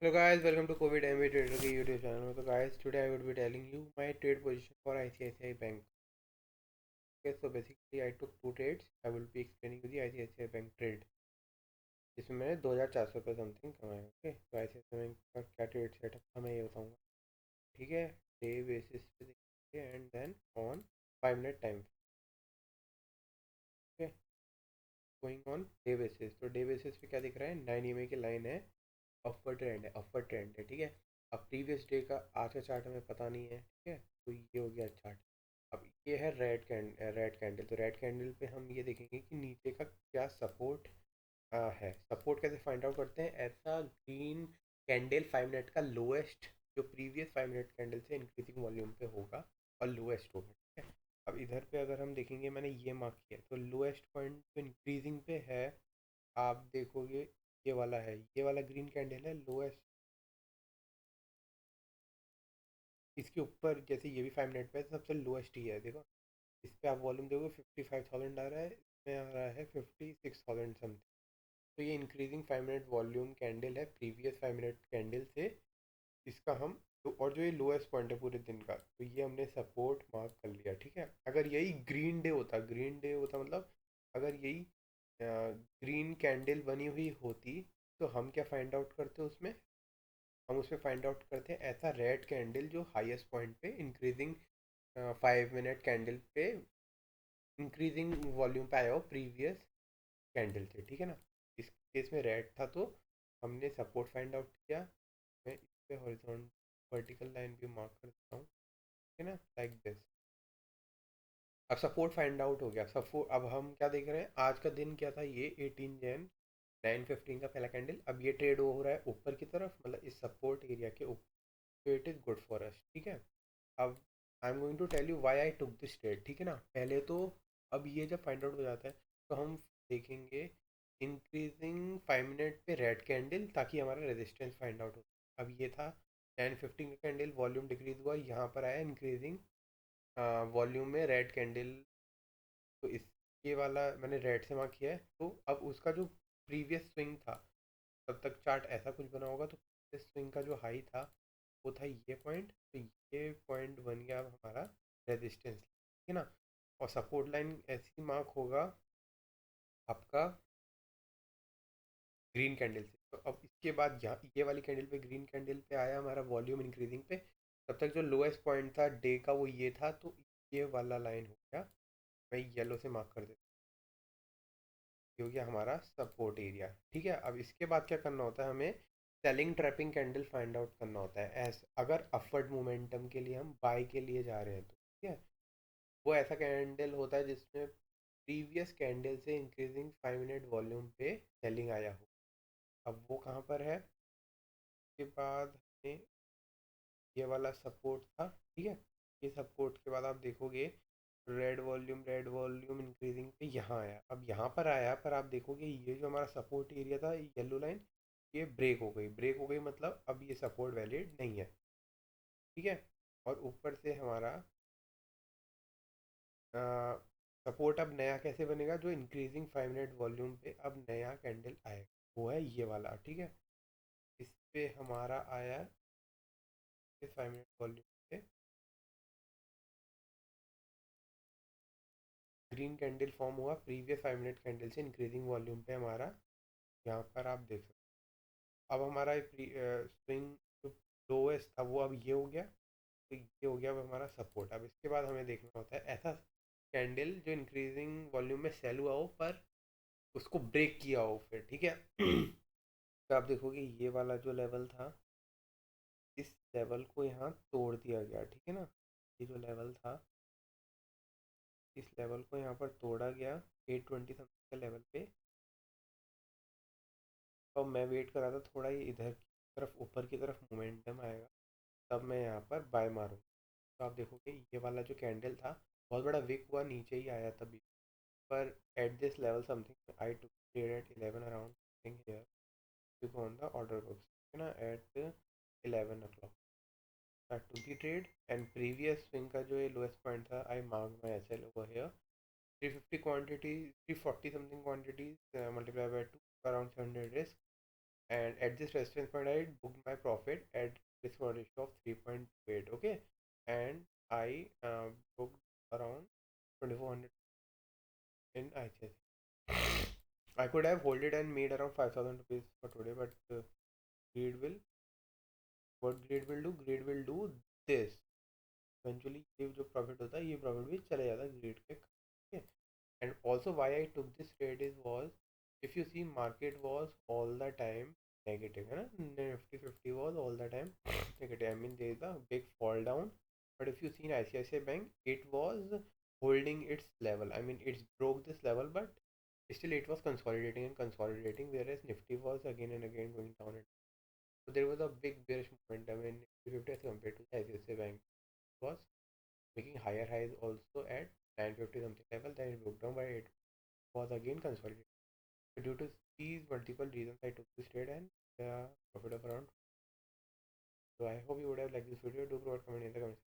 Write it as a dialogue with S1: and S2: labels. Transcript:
S1: Hello guys, welcome to COVID MBA Trader की YouTube channel. So guys, today I would be telling you my trade position for ICICI Bank. Okay, so basically I took two trades. I will be explaining you the ICICI Bank trade. जिसमें मैंने 2,400 रुपये something कमाए. Okay, तो ICICI bank का क्या trade setup था मैं ये बताऊंगा. ठीक है, डे बेसिस पे देखिए and then on 5 minute time. Okay, going on day basis. तो डे बेसिस पे क्या दिख रहा है, 9 EMA की लाइन है, अपवर्ड ट्रेंड है, अपवर्ड ट्रेंड है. ठीक है, अब प्रीवियस डे का आज का चार्ट हमें पता नहीं है. ठीक है, तो ये हो गया चार्ट. अब ये है रेड कैंडल. तो रेड कैंडल पे हम ये देखेंगे कि नीचे का क्या सपोर्ट है. सपोर्ट कैसे फाइंड आउट करते हैं, ऐसा ग्रीन कैंडल 5 मिनट का लोएस्ट जो प्रीवियस 5 मिनट कैंडल से इंक्रीजिंग वॉल्यूम पे होगा और लोएस्ट होगा. ठीक है, अब इधर पे अगर हम देखेंगे, मैंने ये मार्क किया तो लोएस्ट पॉइंट जो इंक्रीजिंग पे है, आप देखोगे ये वाला है, ये वाला ग्रीन कैंडल है लोएस्ट. इसके ऊपर जैसे ये भी 5 मिनट पे है, तो सबसे लोएस्ट ही है. देखो, इस पे आप वॉल्यूम देखो 55,000 आ रहा है, इसमें आ रहा है 56,000 समथिंग. तो ये इंक्रीजिंग 5 मिनट वॉल्यूम कैंडल है प्रीवियस 5 मिनट कैंडल से. इसका हम तो, और जो ये लोएस्ट पॉइंट है पूरे दिन का, तो ये हमने सपोर्ट मार्क कर लिया. ठीक है, अगर यही ग्रीन डे होता मतलब अगर यही ग्रीन कैंडल बनी हुई होती, तो हम क्या फाइंड आउट करते उसमें, हम उसमें फाइंड आउट करते हैं ऐसा रेड कैंडल जो हाईएस्ट पॉइंट पे इंक्रीजिंग 5 मिनट कैंडल पे इंक्रीजिंग वॉल्यूम पे आया हो प्रीवियस कैंडल से. ठीक है ना, इस केस में रेड था तो हमने सपोर्ट फाइंड आउट किया. मैं इस पे हॉरिजॉन्टल वर्टिकल लाइन भी मार्क कर देता हूँ. ठीक है ना, लाइक दिस. अब सपोर्ट फाइंड आउट हो गया. सपोर्ट, अब हम क्या देख रहे हैं, आज का दिन क्या था, ये 18 जैन 9:15 का पहला कैंडल. अब ये ट्रेड हो रहा है ऊपर की तरफ, मतलब इस सपोर्ट एरिया के ऊपर. तो it is good for us. ठीक है, अब I am going to tell you why I took this trade. ठीक है ना, पहले तो अब ये जब फाइंड आउट हो जाता है तो हम देखेंगे इंक्रीजिंग 5 मिनट पे रेड कैंडल, ताकि हमारा रेजिस्टेंस फाइंड आउट हो. अब ये था 10:15 का कैंडल, वॉल्यूम डिक्रीज हुआ, यहाँ पर आया इंक्रीजिंग वॉल्यूम में रेड कैंडल. तो इस ये वाला मैंने रेड से मार्क किया है. तो अब उसका जो प्रीवियस स्विंग था, तब तक चार्ट ऐसा कुछ बना होगा, तो प्रीवियस स्विंग का जो हाई था वो था ये पॉइंट. तो ये पॉइंट बन गया अब हमारा रेजिस्टेंस. ठीक है ना, और सपोर्ट लाइन ऐसी मार्क होगा आपका ग्रीन कैंडल से. तो अब इसके बाद यहाँ ये वाली कैंडल पे, ग्रीन कैंडल पे आया हमारा वॉल्यूम इंक्रीजिंग पे. तब तक जो लोएस्ट पॉइंट था डे का वो ये था, तो ये वाला लाइन हो गया, मैं येलो से मार्क कर देता हूँ, ये हो गया हमारा सपोर्ट एरिया. ठीक है, अब इसके बाद क्या करना होता है, हमें selling trapping candle find out करना होता है. एस अगर अपवर्ड मोमेंटम के लिए हम बाय के लिए जा रहे हैं तो. ठीक है, वो ऐसा कैंडल होता है जिसमें प्रीवियस कैंडल से इंक्रीजिंग 5 मिनट वॉल्यूम पे सेलिंग आया हो. अब वो कहाँ पर है, उसके बाद हमें ये वाला सपोर्ट था. ठीक है, ये सपोर्ट के बाद आप देखोगे रेड वॉल्यूम इंक्रीजिंग पे यहाँ आया. अब यहाँ पर आया, पर आप देखोगे ये जो हमारा सपोर्ट एरिया था येलो लाइन, ये ब्रेक हो गई मतलब अब ये सपोर्ट वैलिड नहीं है. ठीक है, और ऊपर से हमारा सपोर्ट अब नया कैसे बनेगा, जो इंक्रीजिंग 5 मिनट वॉल्यूम पे अब नया कैंडल आएगा, वो है ये वाला. ठीक है, इस पे हमारा आया इस 5 मिनट वॉल्यूम पे ग्रीन कैंडल फॉर्म हुआ प्रीवियस 5 मिनट कैंडल से इंक्रीजिंग वॉल्यूम पे हमारा. यहाँ पर आप देख सकते हो अब हमारा स्विंग जो लोएस्ट था वो अब ये हो गया. तो ये हो गया अब हमारा सपोर्ट. अब इसके बाद हमें देखना होता है ऐसा कैंडल जो इंक्रीजिंग वॉल्यूम में सेल हुआ हो, पर उसको ब्रेक किया हो फिर. ठीक है, तो आप देखोगे ये वाला जो लेवल था, इस लेवल को यहाँ तोड़ दिया गया. ठीक है ना, ये जो लेवल था, इस लेवल को यहाँ पर तोड़ा गया 820 समथिंग के लेवल पे. तो मैं वेट कर रहा था थोड़ा ये इधर की तरफ, ऊपर की तरफ मोमेंटम आएगा, तब मैं यहाँ पर बाय मारूँ. तो आप देखोगे ये वाला जो कैंडल था बहुत बड़ा विक हुआ, नीचे ही आया तभी. पर at this level something I to trade at 11 around something here, to go on the order books. है ना, at 11 o'clock I took the trade. And previous swing का जो ये lowest point था, I marked my SL over here. 350 quantity, 340 something quantities multiplied by 2, around 700 risk. and at this reference point I booked my profit at risk ratio of 3.8. Okay, and I booked around 2400 in ICICI. I could have hold it and made around 5000 rupees for today, but greed will what greed will do, greed will do this. Eventually ये जो profit होता है ये profit भी चले जाता है greed के. Okay. And also why I took this trade is was, if you see market was all the time negative है ना, Nifty 50 was all the time negative. I mean there is a big fall down, but if you see in ICICI Bank it was holding its level. I mean it's broke this level, but still it was consolidating and consolidating, whereas Nifty was again and again going down. And so there was a big bearish momentum in Nifty 50 as compared to the ICICI Bank. It was making higher highs also at 950 something level, then it broke down by 8, was again consolidated. So due to these multiple reasons, I took this trade and profit of around. So I hope you would have liked this video. Do provide comment in the comments.